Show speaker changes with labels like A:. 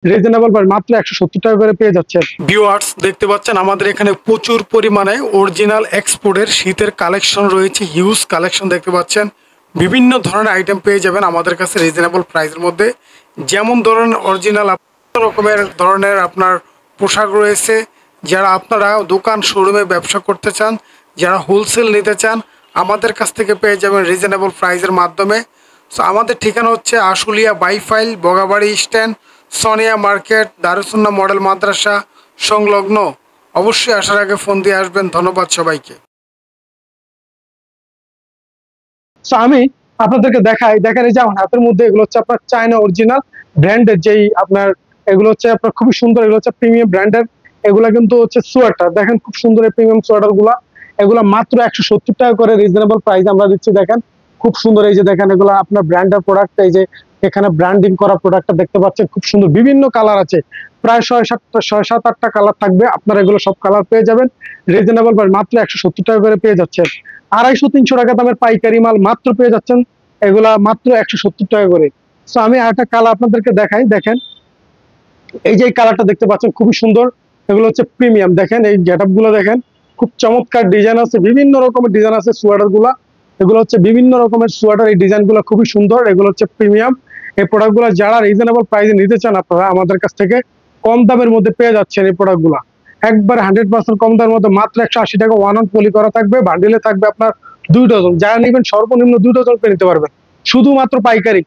A: Reasonable price মাত্র 170 টাকা করে পেয়ে যাচ্ছেন।
B: ভিউয়ার্স দেখতে পাচ্ছেন আমাদের এখানে প্রচুর পরিমাণে অরিজিনাল এক্সপোর্টের শীতের কালেকশন রয়েছে, হিউজ কালেকশন দেখতে পাচ্ছেন। বিভিন্ন ধরনের আইটেম পেয়ে যাবেন আমাদের কাছে রিজনেবল প্রাইসের মধ্যে। যেমন ধরনের অরিজিনাল ধরনের আপনার পোশাক রয়েছে। যারা আপনারা দোকান শোরুমে ব্যবসা করতে চান, যারা হোলসেল নিতে চান, আমাদের কাছ থেকে পেয়ে যাবেন রিজনেবল প্রাইসের মাধ্যমে। সো আমাদের ঠিকানা হচ্ছে Ashulia Baipail, Bogabari stand, Sonia market, Darussunnah model Madrasa সংলগ্ন। অবশ্যই আসার আগে ফোন দিয়ে আসবেন। ধন্যবাদ সবাইকে।
A: সো আমি আপনাদেরকে দেখেন এই যে আমার হাতের মধ্যে এগুলো হচ্ছে আপনার চায়না অরিজিনাল ব্র্যান্ডের যেই আপনার এগুলো হচ্ছে আপনার খুবই সুন্দর, এগুলো হচ্ছে প্রিমিয়াম ব্র্যান্ডের। এগুলা কিন্তু হচ্ছে সোয়েটার, দেখেন খুব সুন্দর এই প্রিমিয়াম সোয়েটার গুলা। এগুলা মাত্র 170 টাকা করে রিজনেবল প্রাইস আমরা দিচ্ছি। দেখেন খুব সুন্দর, এই যে দেখেন এগুলো আপনার ব্র্যান্ডের প্রোডাক্ট। এই যে এখানে ব্র্যান্ডিং করা প্রোডাক্টটা দেখতে পাচ্ছেন, খুব সুন্দর বিভিন্ন কালার আছে, প্রায় 6-7-8টা কালার থাকবে। আপনারা এগুলো সব কালার পেয়ে যাবেন রিজনেবল প্রাইস মাত্র 170 টাকা করে পেয়ে যাচ্ছেন। 250-300 টাকা দামের পাইকারি মাল মাত্র পেয়ে যাচ্ছেন এগুলা মাত্র 170 টাকা করে। সো আমি আরেকটা কালার আপনাদেরকে দেখাই। দেখেন এই যে কালারটা দেখতে পাচ্ছেন খুবই সুন্দর, এগুলো হচ্ছে প্রিমিয়াম। দেখেন এই গেটআপ গুলো দেখেন, খুব চমৎকার ডিজাইন আছে, বিভিন্ন রকমের ডিজাইন আছে সোয়েটার গুলা। এগুলো হচ্ছে বিভিন্ন রকমের সোয়েটার, এই ডিজাইন গুলো খুবই সুন্দর, এগুলো হচ্ছে প্রিমিয়াম। এই প্রোডাক্ট গুলা যারা রিজনেবল প্রাইসে নিতে চান আপনারা আমাদের কাছ থেকে কম দামের মধ্যে পেয়ে যাচ্ছেন। এই প্রোডাক্ট গুলা একবার 100% কম দামের মধ্যে মাত্র 180 টাকা ওয়ান অন পলি করা থাকবে। বান্ডিলে থাকবে আপনার 2 ডজন, যারা নেবেন সর্বনিম্ন 2 ডজন পেয়ে নিতে পারবেন শুধুমাত্র পাইকারি।